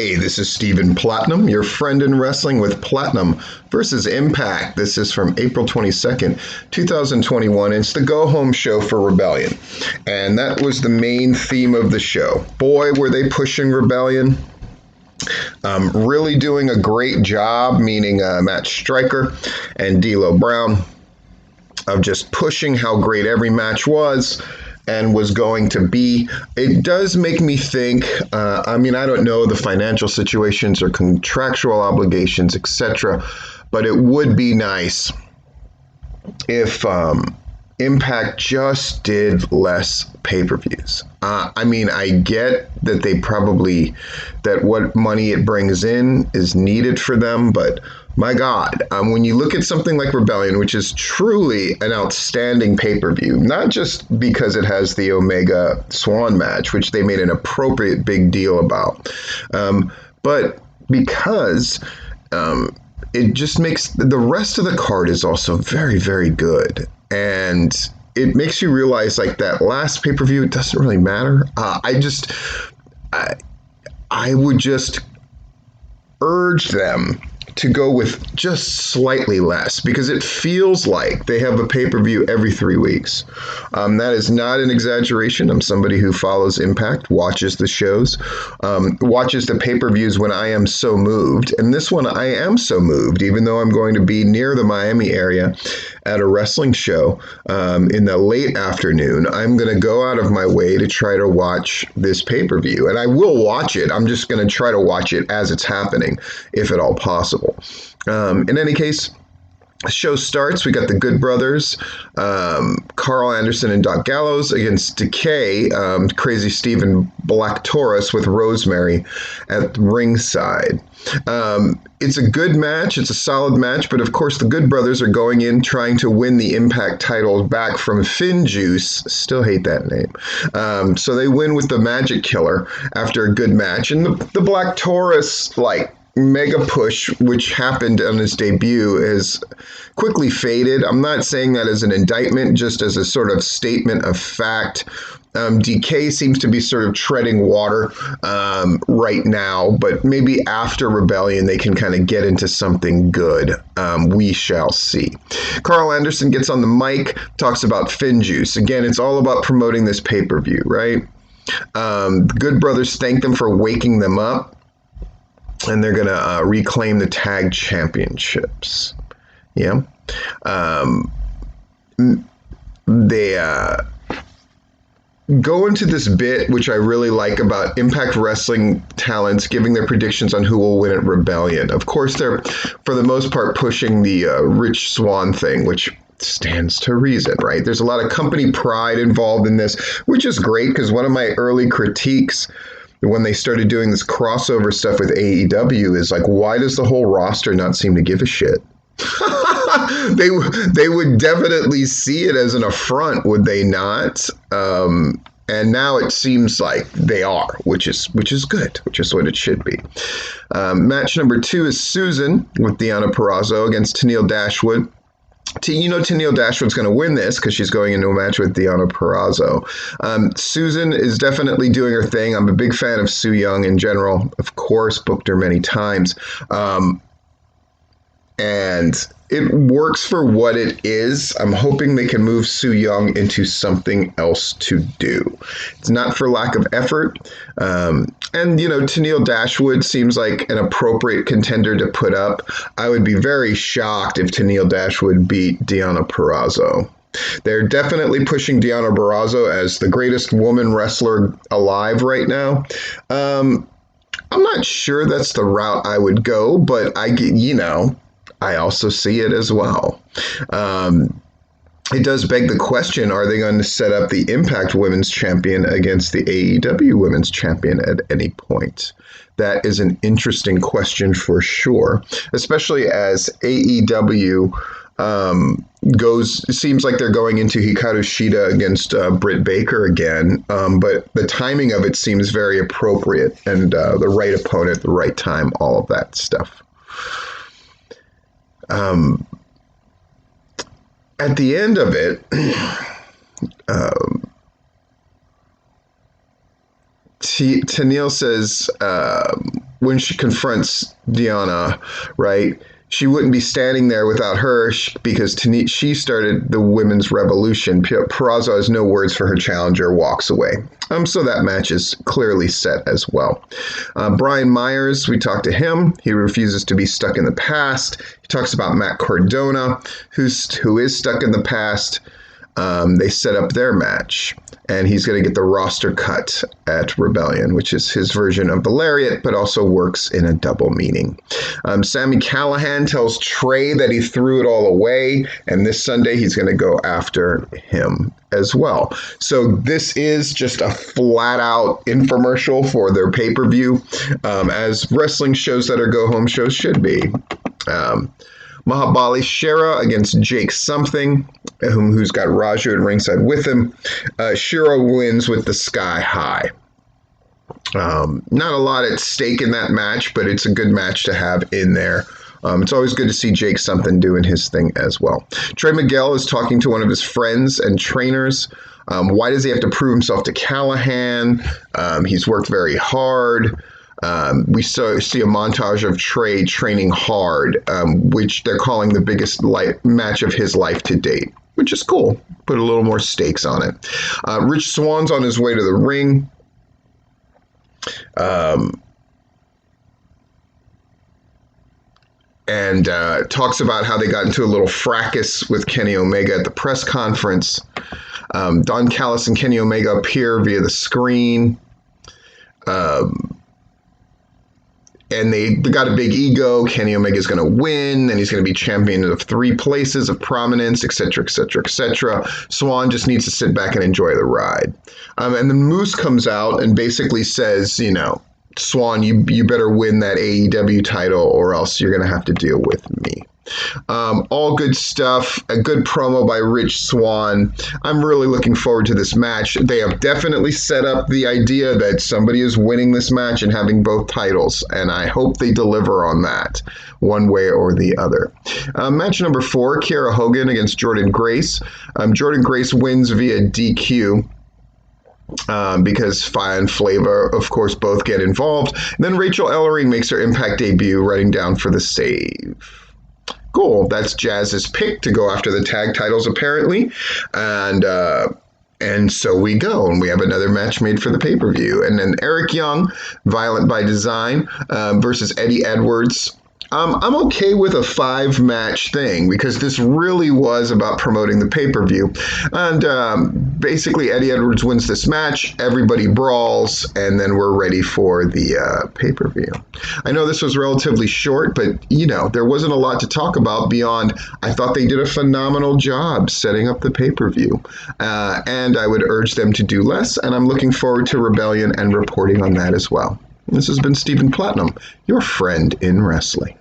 Hey, this is Stephen Platinum, your friend in wrestling with Platinum versus Impact. This is from April 22nd, 2021. It's the go-home show for Rebellion. And that was the main theme of the show. Boy, were they pushing Rebellion. Really doing a great job, meaning Matt Stryker and D'Lo Brown, of just pushing how great every match was and was going to be. It does make me think, I don't know the financial situations or contractual obligations, etc., but it would be nice if Impact just did less pay-per-views. I get that that what money it brings in is needed for them, but my God, when you look at something like Rebellion, which is truly an outstanding pay-per-view, not just because it has the Omega Swan match, which they made an appropriate big deal about, but because it just makes the rest of the card is also very, very good. And it makes you realize, like, that last pay-per-view, it doesn't really matter. I would just urge them to go with just slightly less, because it feels like they have a pay-per-view every 3 weeks. That is not an exaggeration. I'm somebody who follows Impact, watches the shows, watches the pay-per-views when I am so moved. And this one, I am so moved, even though I'm going to be near the Miami area at a wrestling show in the late afternoon. I'm going to go out of my way to try to watch this pay-per-view. And I will watch it. I'm just going to try to watch it as it's happening, if at all possible. In any case, the show starts. We got the Good Brothers, Carl Anderson and Doc Gallows against Decay, Crazy Steve and Black Taurus with Rosemary at ringside. It's a good match. It's a solid match, but of course the Good Brothers are going in trying to win the Impact titles back from Finn Juice. Still hate that name. So they win with the Magic Killer after a good match. And the Black Taurus, mega push, which happened on his debut, is quickly faded. I'm not saying that as an indictment, just as a sort of statement of fact. DK seems to be sort of treading water right now, but maybe after Rebellion they can kind of get into something good. We shall see. Carl Anderson gets on the mic, talks about Finn Juice. Again, it's all about promoting this pay-per-view, right? The Good Brothers thank them for waking them up, and they're going to reclaim the tag championships. Yeah. They go into this bit, which I really like, about Impact Wrestling talents giving their predictions on who will win at Rebellion. Of course, they're, for the most part, pushing the Rich Swann thing, which stands to reason, right? There's a lot of company pride involved in this, which is great, because one of my early critiques when they started doing this crossover stuff with AEW is like, why does the whole roster not seem to give a shit? They would definitely see it as an affront, would they not? And now it seems like they are, which is good, which is what it should be. Match number 2 is Susan with Deonna Purrazzo against Tenille Dashwood. Tenille Dashwood's going to win this because she's going into a match with Deonna Purrazzo. Susan is definitely doing her thing. I'm a big fan of Su Yung in general. Of course, booked her many times. And it works for what it is. I'm hoping they can move Su Yung into something else to do. It's not for lack of effort. Tenille Dashwood seems like an appropriate contender to put up. I would be very shocked if Tenille Dashwood beat Deonna Purrazzo. They're definitely pushing Deonna Purrazzo as the greatest woman wrestler alive right now. I'm not sure that's the route I would go, but I also see it as well. It does beg the question, are they going to set up the Impact Women's Champion against the AEW Women's Champion at any point? That is an interesting question for sure, especially as AEW it seems like they're going into Hikaru Shida against Britt Baker again, but the timing of it seems very appropriate, and the right opponent, the right time, all of that stuff. At the end of it, Tenille says, when she confronts Diana, right? She wouldn't be standing there without her because she started the women's revolution. Purrazzo has no words for her challenger, walks away. So that match is clearly set as well. Brian Myers, we talked to him. He refuses to be stuck in the past. He talks about Matt Cardona, who is stuck in the past. They set up their match, and he's going to get the roster cut at Rebellion, which is his version of the Lariat, but also works in a double meaning. Sami Callihan tells Trey that he threw it all away, and this Sunday he's going to go after him as well. So this is just a flat-out infomercial for their pay-per-view, as wrestling shows that are go-home shows should be. Mahabali Shera against Jake Something, who's got Raju at ringside with him. Shera wins with the Sky High. Not a lot at stake in that match, but it's a good match to have in there. It's always good to see Jake Something doing his thing as well. Trey Miguel is talking to one of his friends and trainers. Why does he have to prove himself to Callihan? He's worked very hard. We see a montage of Trey training hard, which they're calling the biggest match of his life to date, which is cool. Put a little more stakes on it. Rich Swann's on his way to the ring. And talks about how they got into a little fracas with Kenny Omega at the press conference. Don Callis and Kenny Omega appear via the screen. And they got a big ego. Kenny Omega is going to win, and he's going to be champion of 3 places of prominence, etc., etc., etc. Swann just needs to sit back and enjoy the ride. And then Moose comes out and basically says, Swann, you better win that AEW title, or else you're going to have to deal with me. All good stuff. A good promo by Rich Swann. I'm really looking forward to this match. They have definitely set up the idea that somebody is winning this match and having both titles, and I hope they deliver on that one way or the other. Match number 4, Kiera Hogan against Jordynne Grace. Jordynne Grace wins via DQ. Because Fi and Flava, of course, both get involved. And then Rachel Ellering makes her Impact debut, running down for the save. Cool. That's Jazz's pick to go after the tag titles, apparently. And so we go, and we have another match made for the pay-per-view. And then Eric Young, Violent by Design, versus Eddie Edwards. I'm okay with a 5-match thing because this really was about promoting the pay-per-view. And basically, Eddie Edwards wins this match, everybody brawls, and then we're ready for the pay-per-view. I know this was relatively short, but, there wasn't a lot to talk about beyond I thought they did a phenomenal job setting up the pay-per-view. And I would urge them to do less, and I'm looking forward to Rebellion and reporting on that as well. This has been Stephen Platinum, your friend in wrestling.